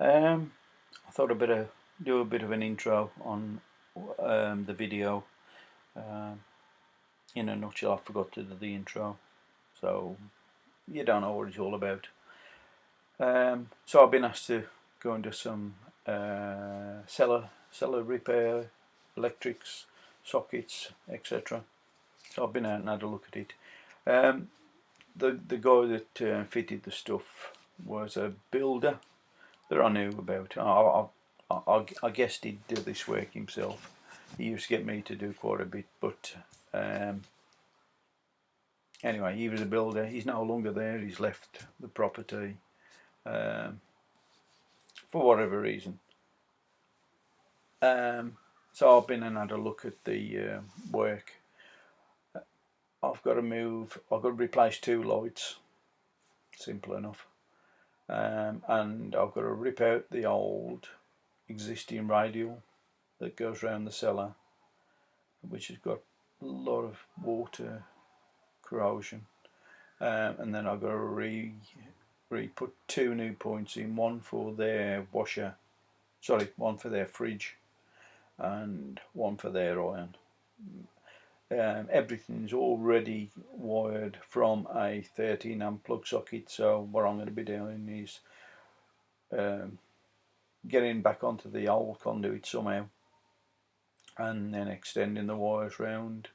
I thought I'd better do a bit of an intro on the video. In a nutshell, I forgot to do the intro, so you don't know what it's all about. So I've been asked to go and do some cellar repair, electrics, sockets, etc. So I've been out and had a look at it. The guy that fitted the stuff was a builder that I knew about. I guessed he'd do this work himself. He used to get me to do quite a bit, but anyway, he was a builder. He's no longer there. He's left the property for whatever reason. So I've been and had a look at the work. I've got to replace 2 lights. Simple enough. And I've got to rip out the old existing radial that goes around the cellar, which has got a lot of water corrosion, and then I've got to put 2 new points in, one for their one for their fridge and one for their iron. Everything's already wired from a 13 amp plug socket, so what I'm going to be doing is getting back onto the old conduit somehow and then extending the wires round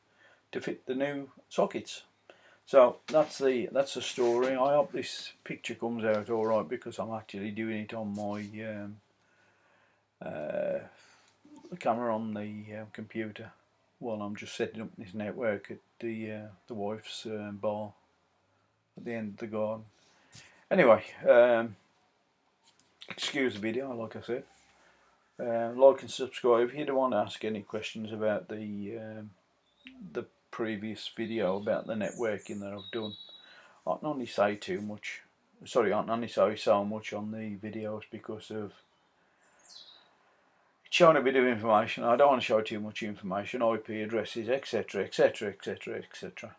to fit the new sockets. So that's the story. I hope this picture comes out alright, because I'm actually doing it on my camera on the computer while I'm just setting up this network at the wife's bar at the end of the garden. Anyway, excuse the video, like I said. Like and subscribe if you don't want to ask any questions about the previous video about the networking that I've done. I can only say too much. Sorry, I can only say so much on the videos because of showing a bit of information. I don't want to show too much information, IP addresses, etc, etc, etc, etc.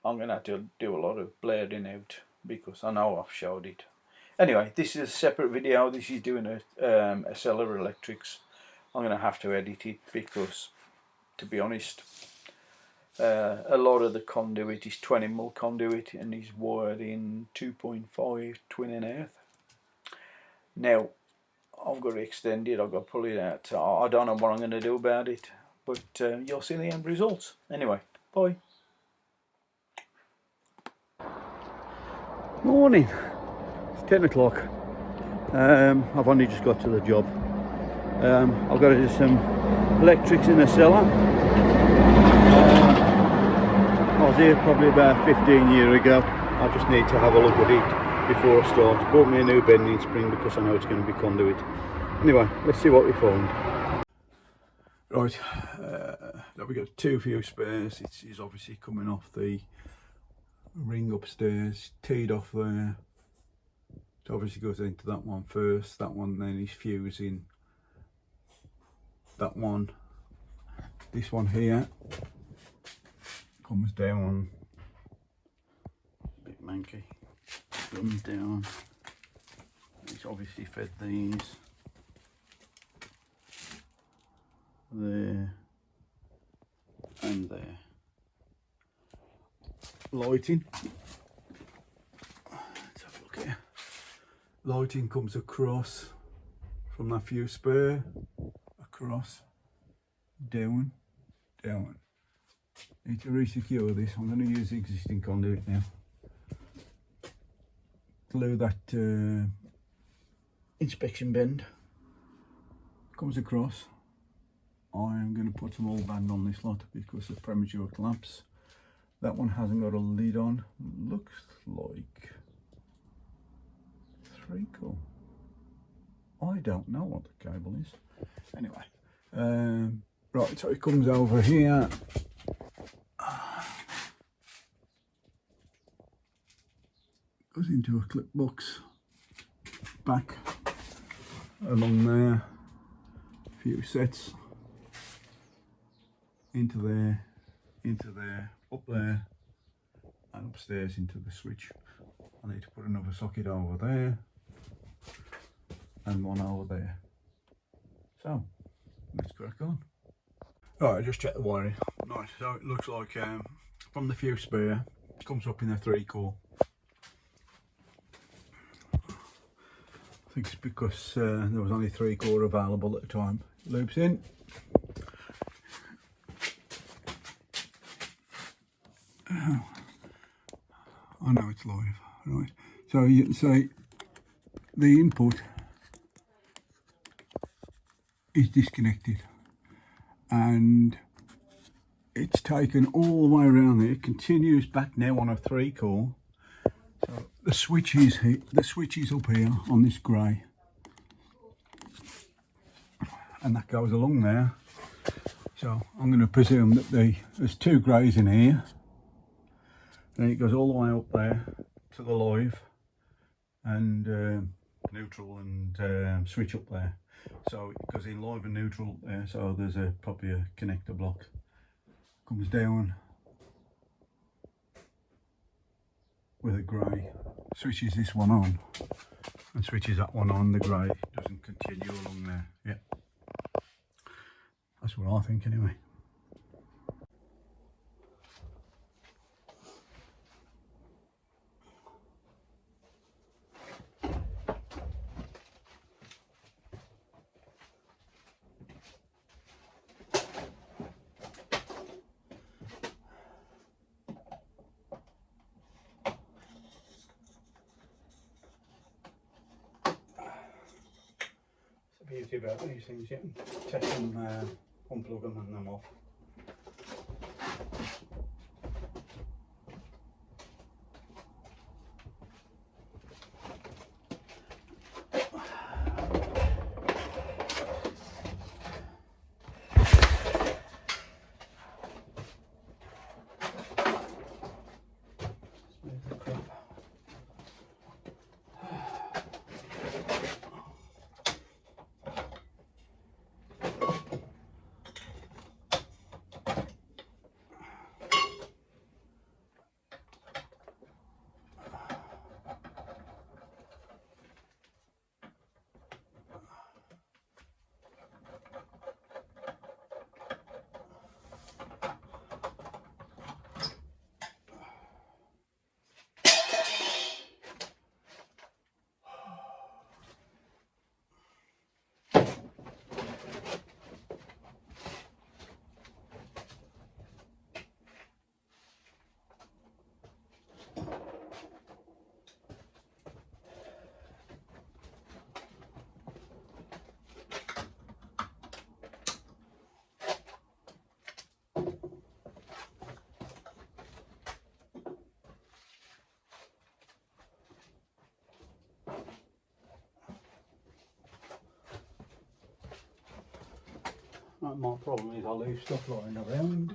I'm going to have to do a lot of blurring out because I know I've showed it. Anyway, this is a separate video. This is doing a cellar electrics. I'm going to have to edit it because, to be honest, a lot of the conduit is 20mm conduit and is wired in 2.5 twin and earth. Now I've got to extend it, I've got to pull it out. I don't know what I'm going to do about it, but you'll see the end results. Anyway, bye. Morning, it's 10 o'clock. I've only just got to the job. I've got to do some electrics in the cellar. I was here probably about 15 years ago. I just need to have a look at it before I start. Bought me a new bending spring because I know it's going to be conduit. Anyway, let's see what we found. Right, we've got 2 few spares. It's obviously coming off the ring upstairs, teed off there. It obviously goes into that one first, that one then is fusing that one. This one here comes down, a bit manky, comes down. It's obviously fed these there and there. Lighting, let's have a look here. Lighting comes across from that fuse spare, across, down. Need to re-secure this. I'm going to use the existing conduit now. Glue that inspection bend, comes across. I am going to put some oil band on this lot because of premature collapse. That one hasn't got a lid on. Looks like 3 cool. I don't know what the cable is. Anyway, right, so it comes over here. Goes into a clip box. Back along there. A few sets. Into there. Up there and upstairs into the switch. I need to put another socket over there. and one over there. So let's crack on. Right, I just checked the wiring. Right, so it looks like from the fuse spare, it comes up in a 3-core. I think it's because there was only 3-core available at the time. Loops in. Oh, I know it's live. Right, so you can see the input is disconnected, and it's taken all the way around there. It continues back now on a 3-core. So the switch is up here on this grey, and that goes along there. So I'm going to presume that there's 2 greys in here, then it goes all the way up there to the live and neutral and switch up there. So it goes in live and neutral up there. So there's probably a connector block. Comes down with a grey, switches this one on and switches that one on. The grey doesn't continue along there. Yeah, that's what I think anyway. The beauty about these things, you can take them, unplug them and them off. My problem is I leave stuff lying around.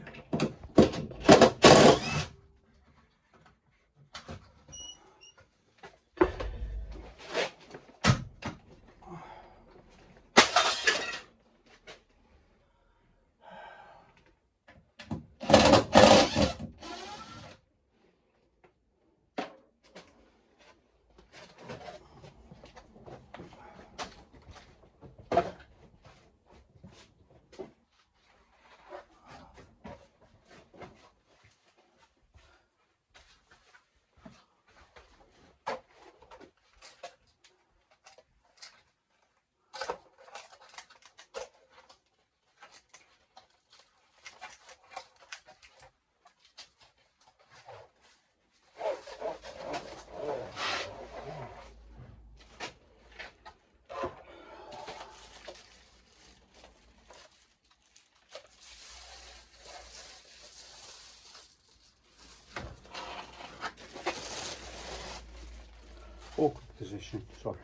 Awkward position, sorry.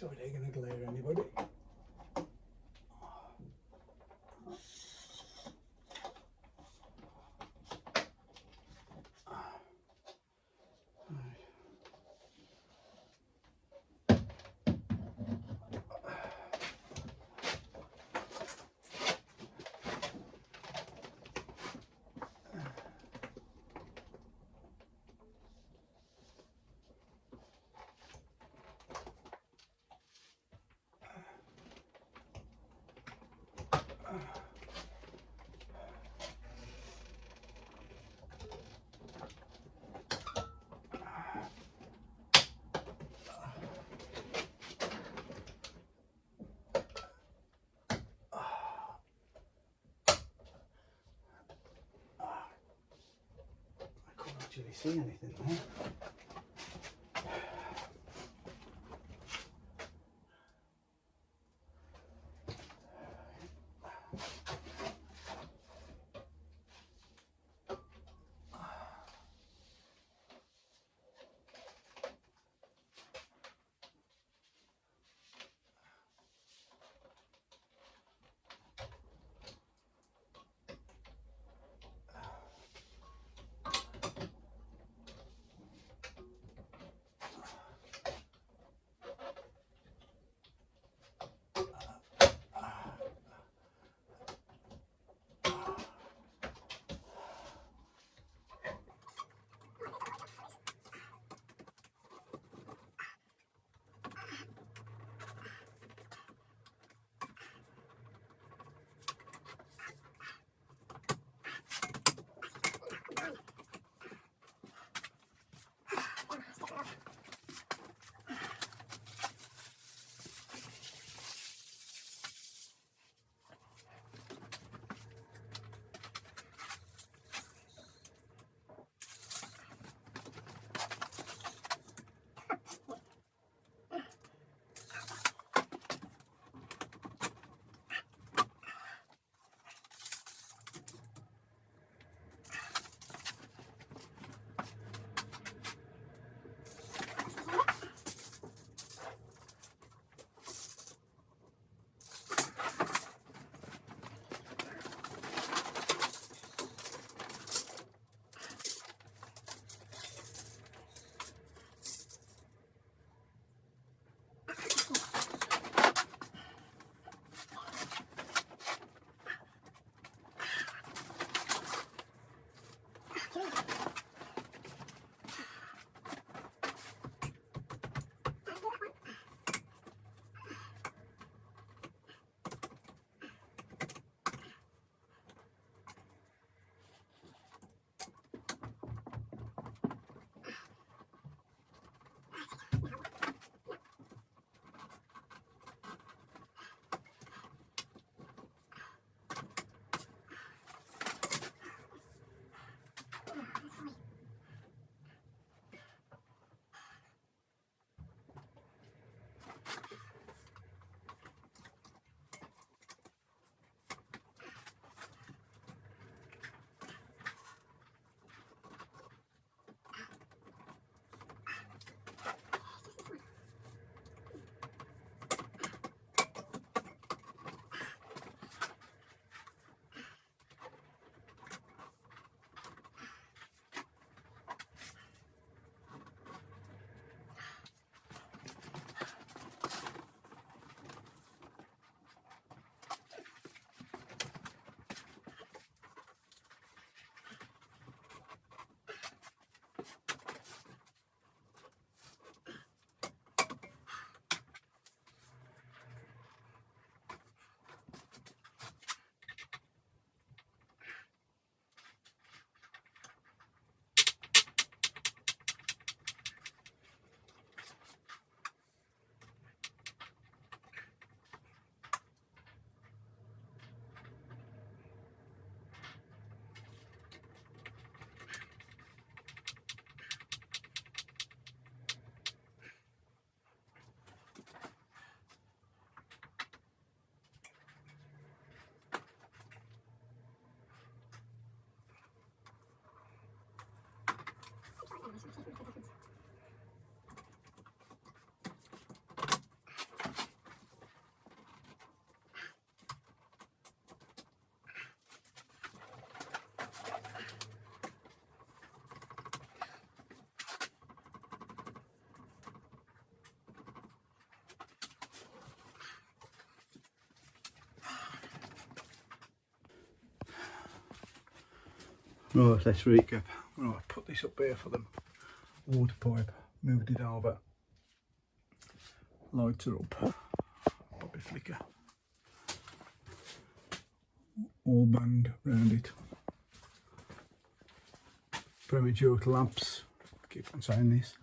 so they're going to glare anybody. Actually see anything there. Right, let's recap. Right, put this up here for the water pipe, moved it over, lights are up, probably flicker, all band round it, premature lamps, keep on saying this,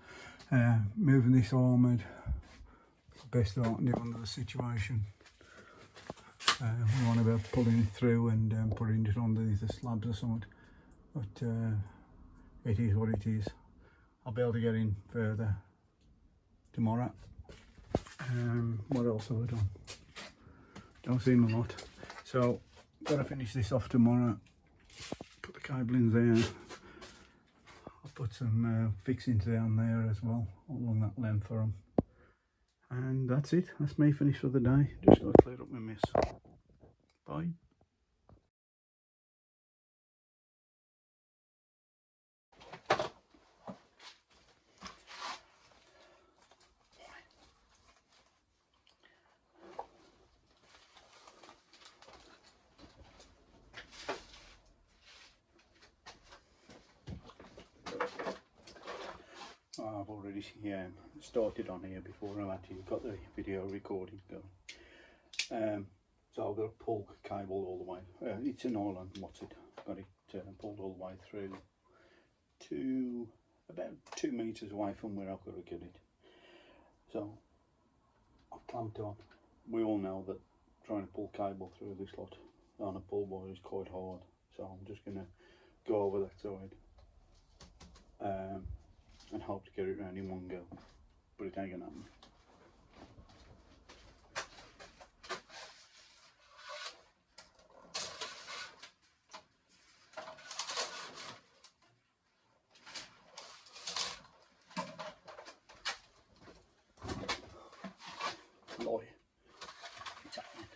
moving this armoured, best I can do under the situation. We're on about pulling it through and putting it underneath the slabs or something, but it is what it is. I'll be able to get in further tomorrow. What else have I done? Don't seem a lot. So, gotta finish this off tomorrow. Put the cable in there. I'll put some fixings down there as well, along that length for them. And that's it. That's me finished for the day. Just gotta clear up my mess. Bye. I've already started on here before I've actually got the video recording going. So I've got to pull cable all the way. It's an nylon, what's it? Got it pulled all the way through to about 2 meters away from where I've got to get it. So I've clamped on. We all know that trying to pull cable through this lot on a pull bar is quite hard. So I'm just going to go over that side. And hope to get it round in one go, but it ain't gonna happen. Lie. It's happening.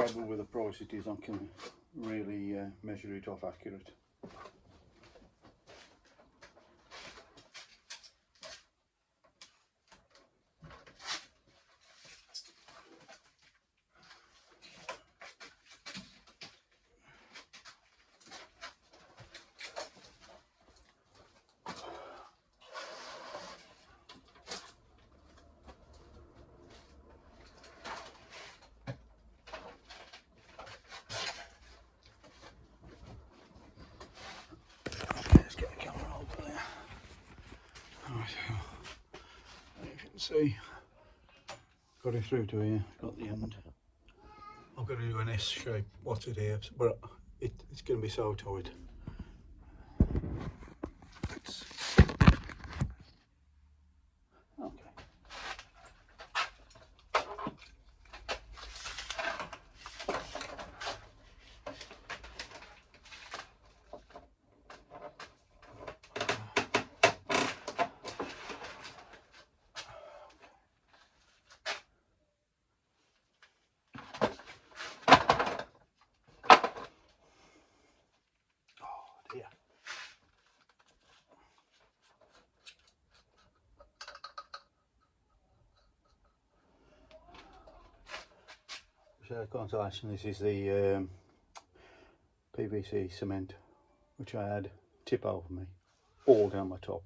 trouble with the price it is, I can really measure it off accurate. Let's get the camera over there. Right, if you can see, got it through to here, got the end. I've got to do an S shape, what's it here, but it's going to be so tight. Okay. Yeah. So consolation, this is the PVC cement which I had tip over me all down my top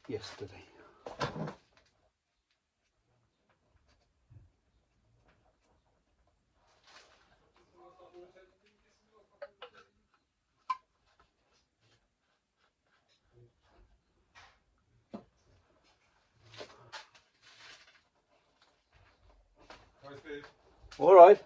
yesterday. All right.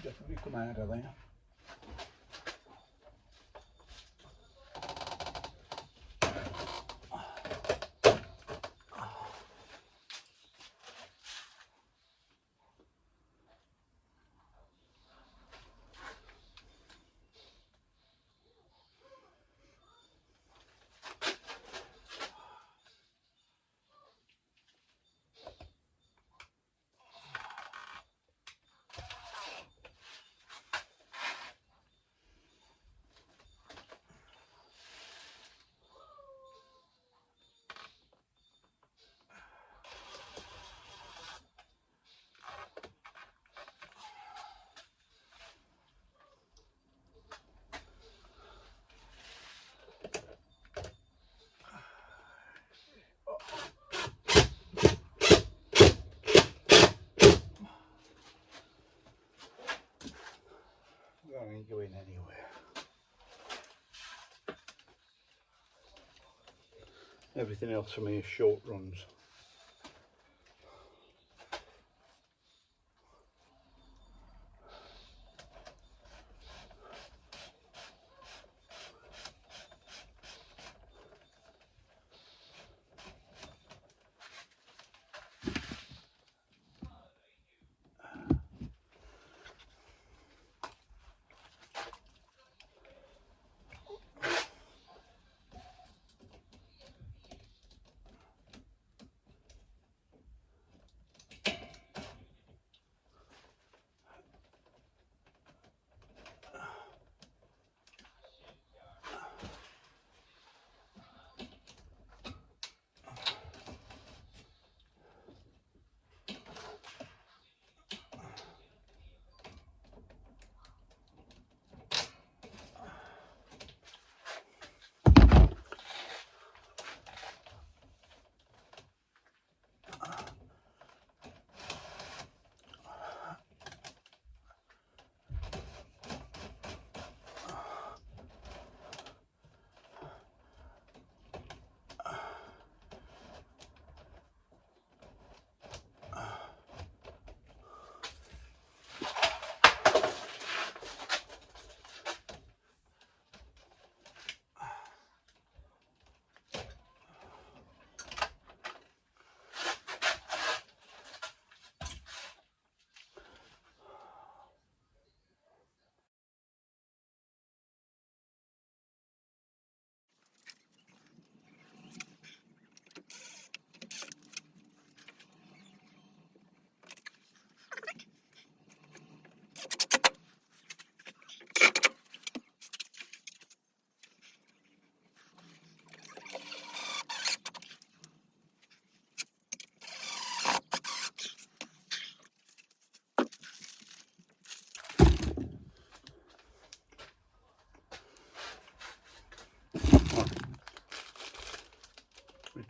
Definitely come out of there. That ain't going anywhere. Everything else for me is short runs.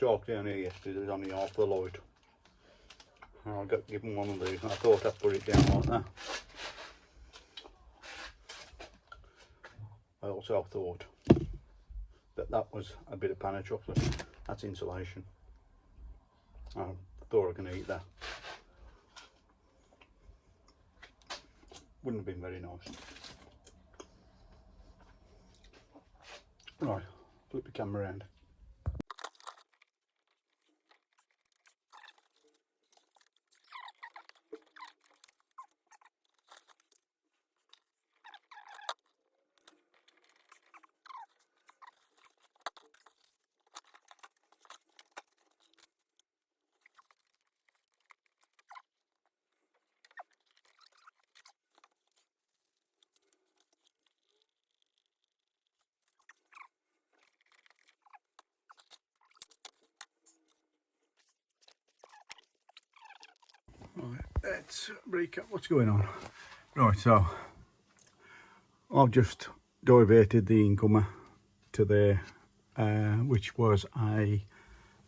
shark down here yesterday. There was only half the light. And I got given one of these and I thought I'd put it down like that. I also thought that that was a bit of pan of chocolate. That's insulation. I thought I can eat that. Wouldn't have been very nice. Right, flip the camera around. Right, let's recap what's going on. Right, so I've just diverted the incomer to there, which was a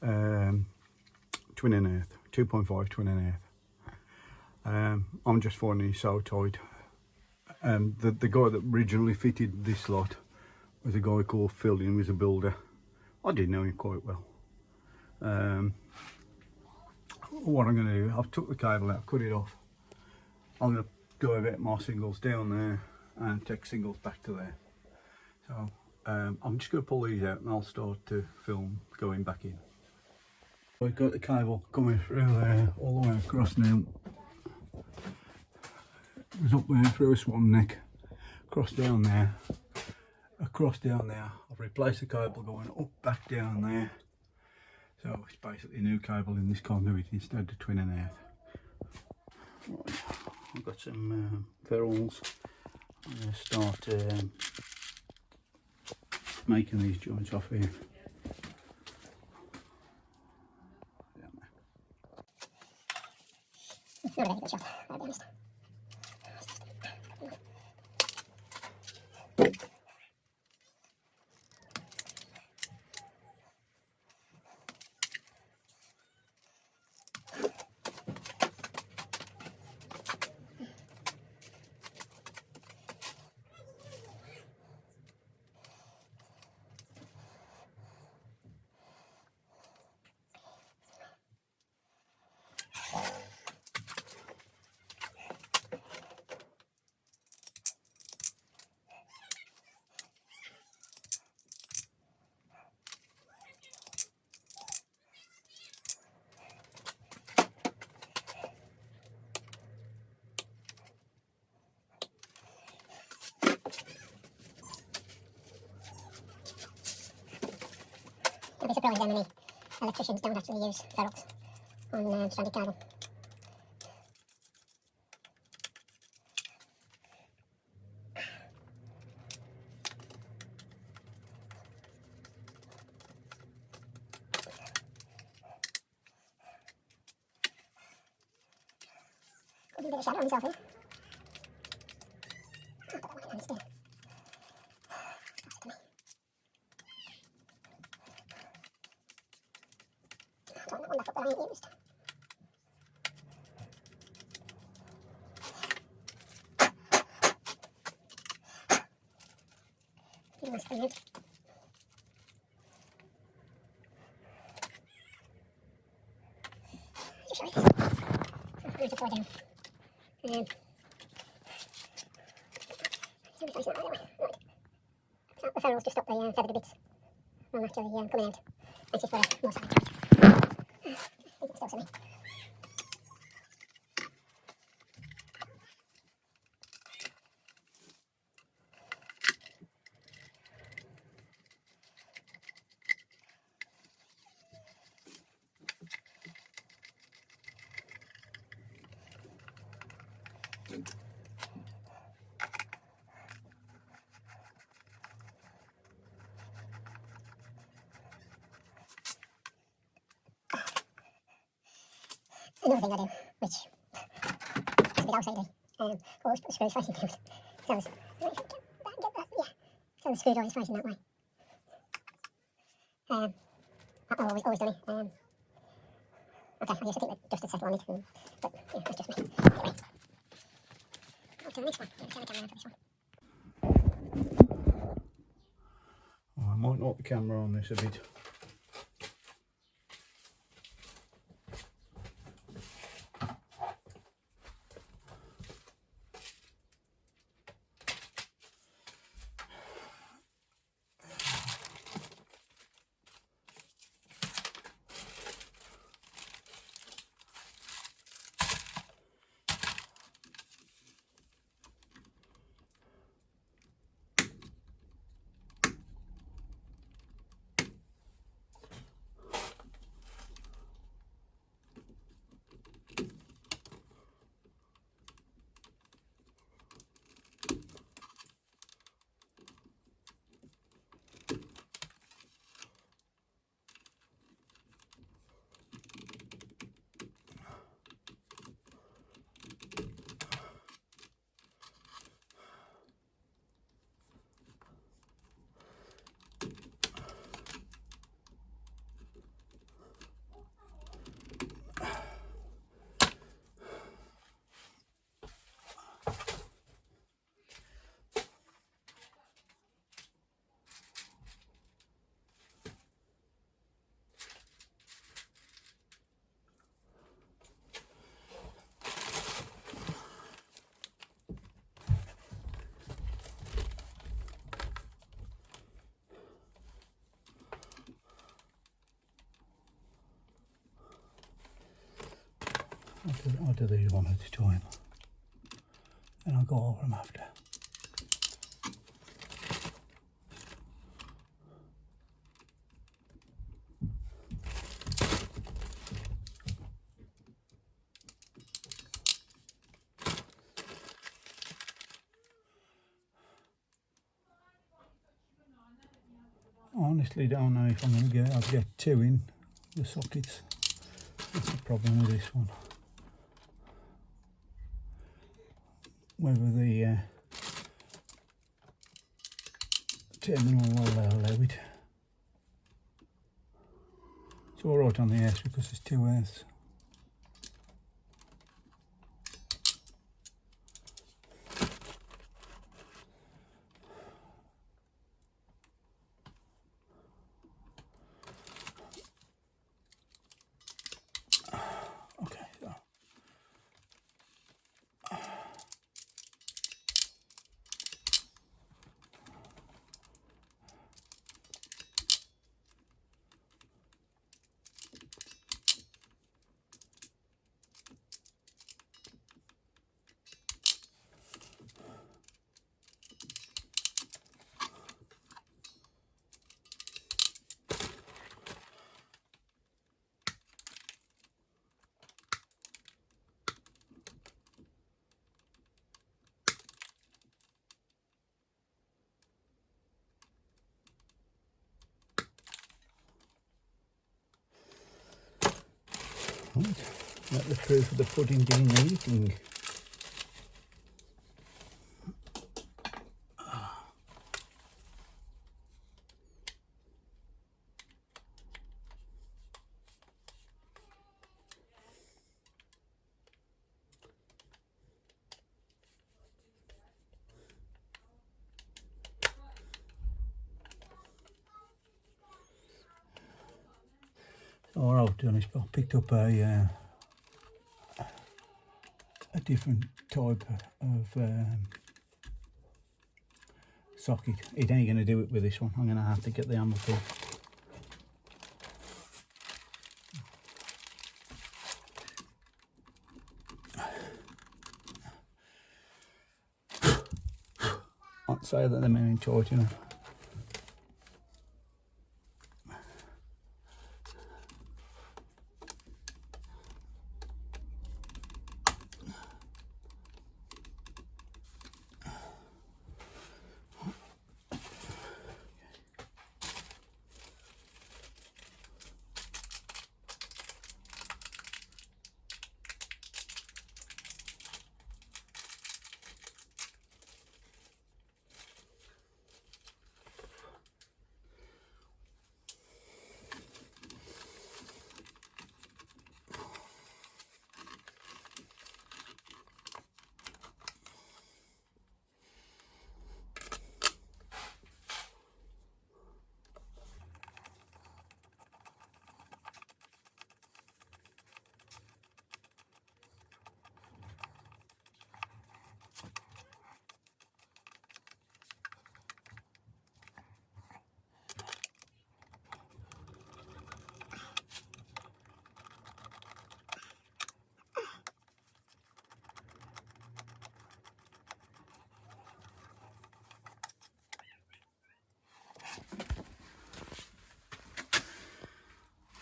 twin and a half, 2.5 twin and a half. I'm just finding it so tight. The guy that originally fitted this lot was a guy called Phil, and he was a builder. I did know him quite well. What I'm going to do, I've took the cable out, cut it off. I'm going to divert my singles down there and take singles back to there. So I'm just going to pull these out and I'll start to film going back in. I've got the cable coming through there all the way across now. It was up there through a swan neck, across down there, across down there. I've replaced the cable going up back down there. So it's basically a new cable in this conduit instead of twin and a half. Right, I've got some ferrules. I'm going to start making these joints off here. Not a very good shot, I'll be honest. I'd be surprised how many electricians don't actually use ferrules on stranded cable. Could be a bit of shadow on himself here. I'll put that one in instead. That one left up that I ain't used. Pretty nice clean out. Just show it. I'm going to pour down. So facing that way anyway. Right. So the ferrules just stop the feathered bits from actually coming out. It's just for a more solid charge. I think it's still semi. Another thing I do, which is a bit outside, always put the screws facing down. So the screwdriver is facing that way. always done it. Okay, I used to think that dust had settled on it, but yeah, that's just me. Anyway, on to the next one. Let me turn the camera on for this one. Oh, I might knock the camera on this a bit. I'll do these one at a time, and I'll go over them after. I honestly don't know if I'm going to get, I'll get two in the sockets. That's the problem with this one. Whether the terminal will allow it. It's alright on the S because there's two S. Okay, so. Right, that's the proof of the pudding being eating. All I've done is I picked up a different type of socket. It ain't going to do it with this one. I'm going to have to get the hammer tool. I'd say that they're mainly tight enough.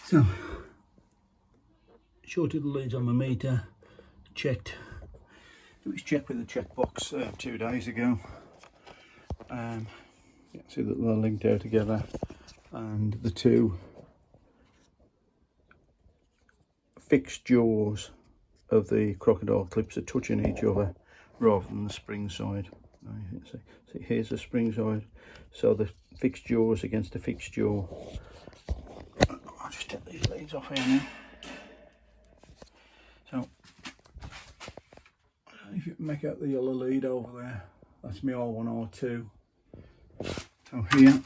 So, shorted the leads on my meter, checked. It was checked with a checkbox 2 days ago. You can see that they're linked out together, and the two fixed jaws of the crocodile clips are touching each other rather than the spring side. See, here's the spring side, so the fixed jaws against the fixed jaw. I'll just take these leads off here now. So, if you can make out the yellow lead over there, that's my R1, R2. So here,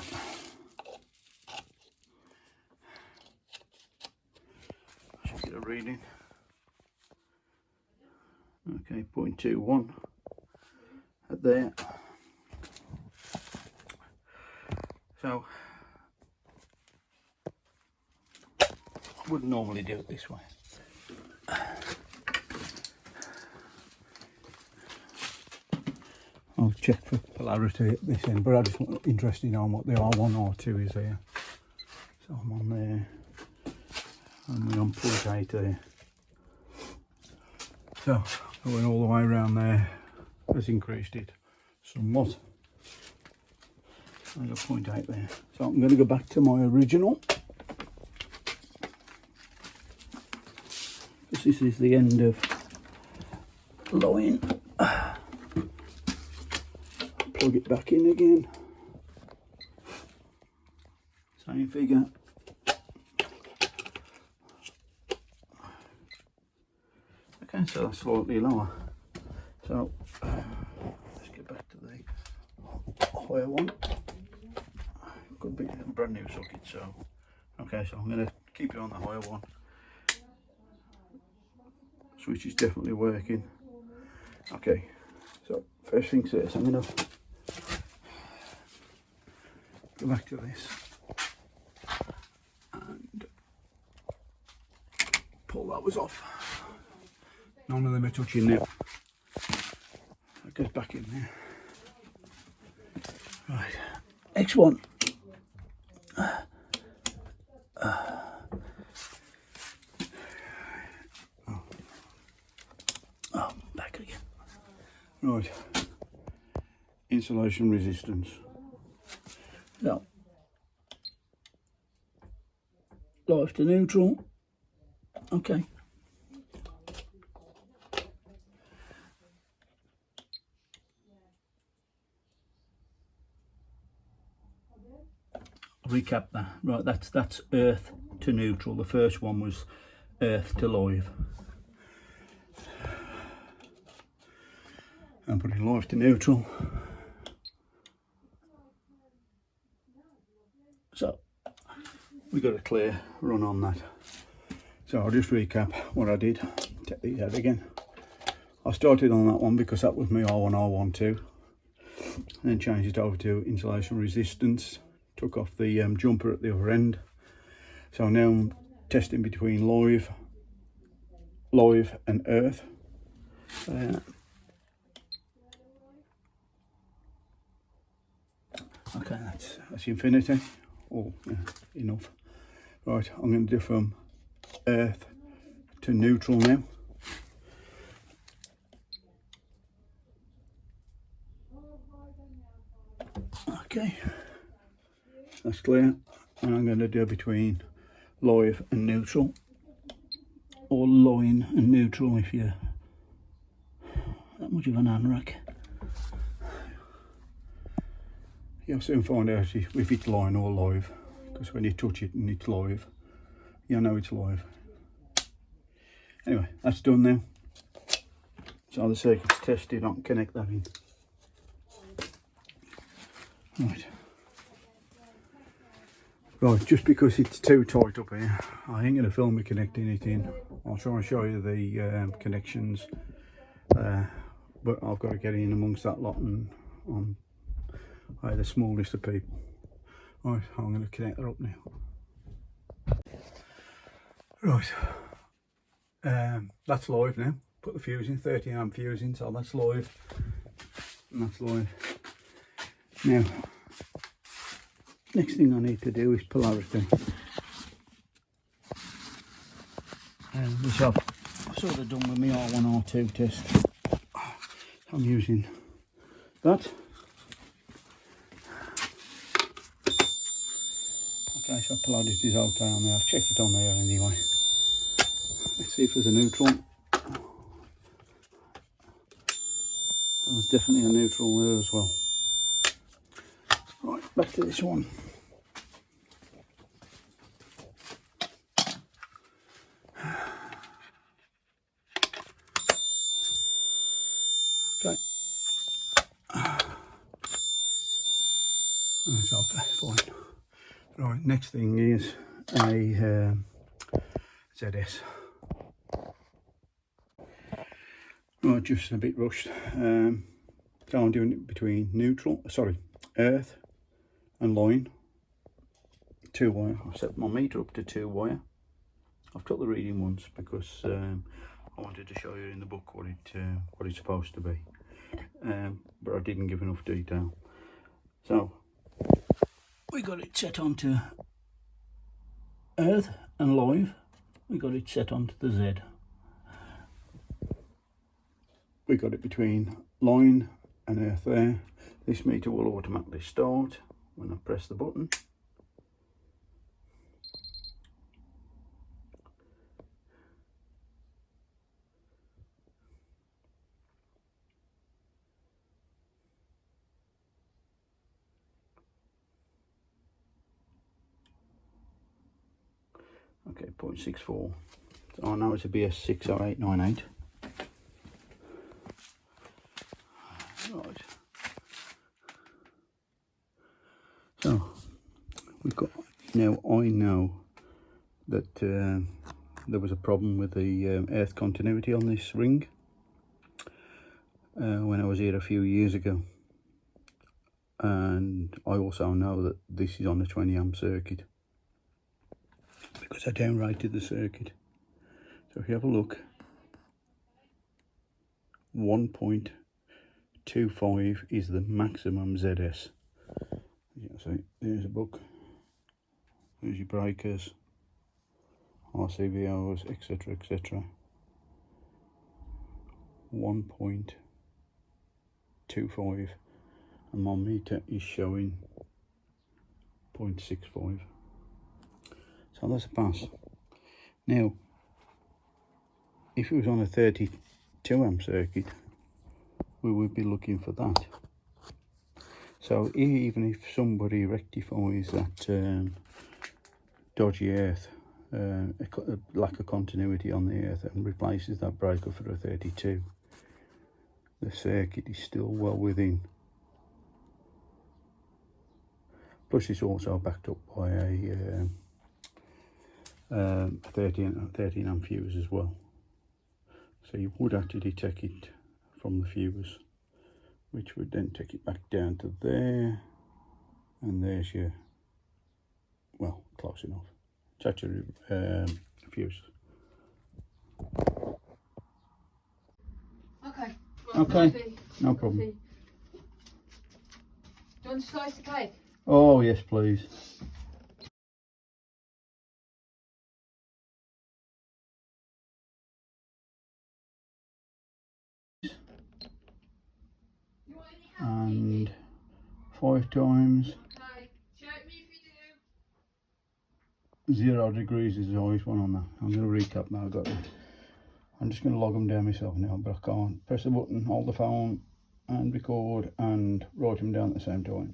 I should get a reading. Okay, 0.21 at there. So I wouldn't normally do it this way. I'll check for polarity at this end, but I just want interested on what the R1, R2 is here. So I'm on there, and we're on 0.8 there. So going all the way around there has increased it somewhat. I got 0.8 there. So I'm going to go back to my original. This is the end of line. Plug it back in again. Same figure. Okay, so that's slightly lower. So let's get back to the higher one. Could be a brand new socket, so okay, so I'm going to keep it on the higher one. Switch is definitely working. Okay, so first things first, I'm going to go back to this and pull those off. None of them are touching now. That goes back in there. Right, X1. Back again. Right, insulation resistance. So, live to neutral. Okay. Recap that. Right, that's earth to neutral. The first one was earth to live. I'm putting live to neutral. So we got a clear run on that. So I'll just recap what I did. Take these out again. I started on that one because that was my R1, R1, 2. Then changed it over to insulation resistance. Took off the jumper at the other end. So now I'm testing between live and earth. Okay, that's infinity. Oh, yeah, enough. Right, I'm going to do from earth to neutral now. Okay, that's clear. And I'm going to do between live and neutral, or line and neutral if you're that much of an anorak. You'll soon find out if it's line or live, because when you touch it and it's live, you know it's live. Anyway, that's done now. So the circuit's tested, I can connect that in. Right, just because it's too tight up here, I ain't going to film me connecting it in. I'll try and show you the connections, but I've got to get in amongst that lot, and I'm the smallest of people. Right, I'm going to connect that up now. Right, that's live now. Put the fuse in, 30 amp fuse in, so that's live, and that's live. Now, next thing I need to do is polarity. which I've sort of done with my R1, R2 test. I'm using that. Okay, so Palladius is okay on there. I've checked it on there anyway. Let's see if there's a neutral. There's definitely a neutral there as well. Right, back to this one. Okay. That's okay, fine. Right, next thing is a ZS. Right, just a bit rushed. So I'm doing it between earth and line. 2 wire. I've set my meter up to 2 wire. I've took the reading once because I wanted to show you in the book what it's supposed to be, but I didn't give enough detail. So we got it set onto earth and live. We got it set onto the Z. We got it between line and earth there. This meter will automatically start when I press the button. Okay, 0.64. So I know it's a BS60898. Right. So we've got, now I know that there was a problem with the earth continuity on this ring when I was here a few years ago, and I also know that this is on a 20 amp circuit because I downrated the circuit. So if you have a look, 1.25 is the maximum ZS. You can see there's a book, there's your breakers, RCVOs, etc, etc. 1.25 and my meter is showing 0.65. So that's a pass. Now if it was on a 32 amp circuit, we would be looking for that. So even if somebody rectifies that dodgy earth, lack of continuity on the earth, and replaces that breaker for a 32, the circuit is still well within. Plus it's also backed up by a 13 amp fuse as well. So you would actually take it from the fuse, which would then take it back down to there, and there's your, well, close enough. It's actually fuse. Okay. Okay, no problem. Do you want to slice the cake? Oh yes, please. And 5 times. Okay. Shout me if you do. 0 degrees is always one on that. I'm going to recap now. I'm just going to log them down myself now, but I can't press the button, hold the phone and record and write them down at the same time.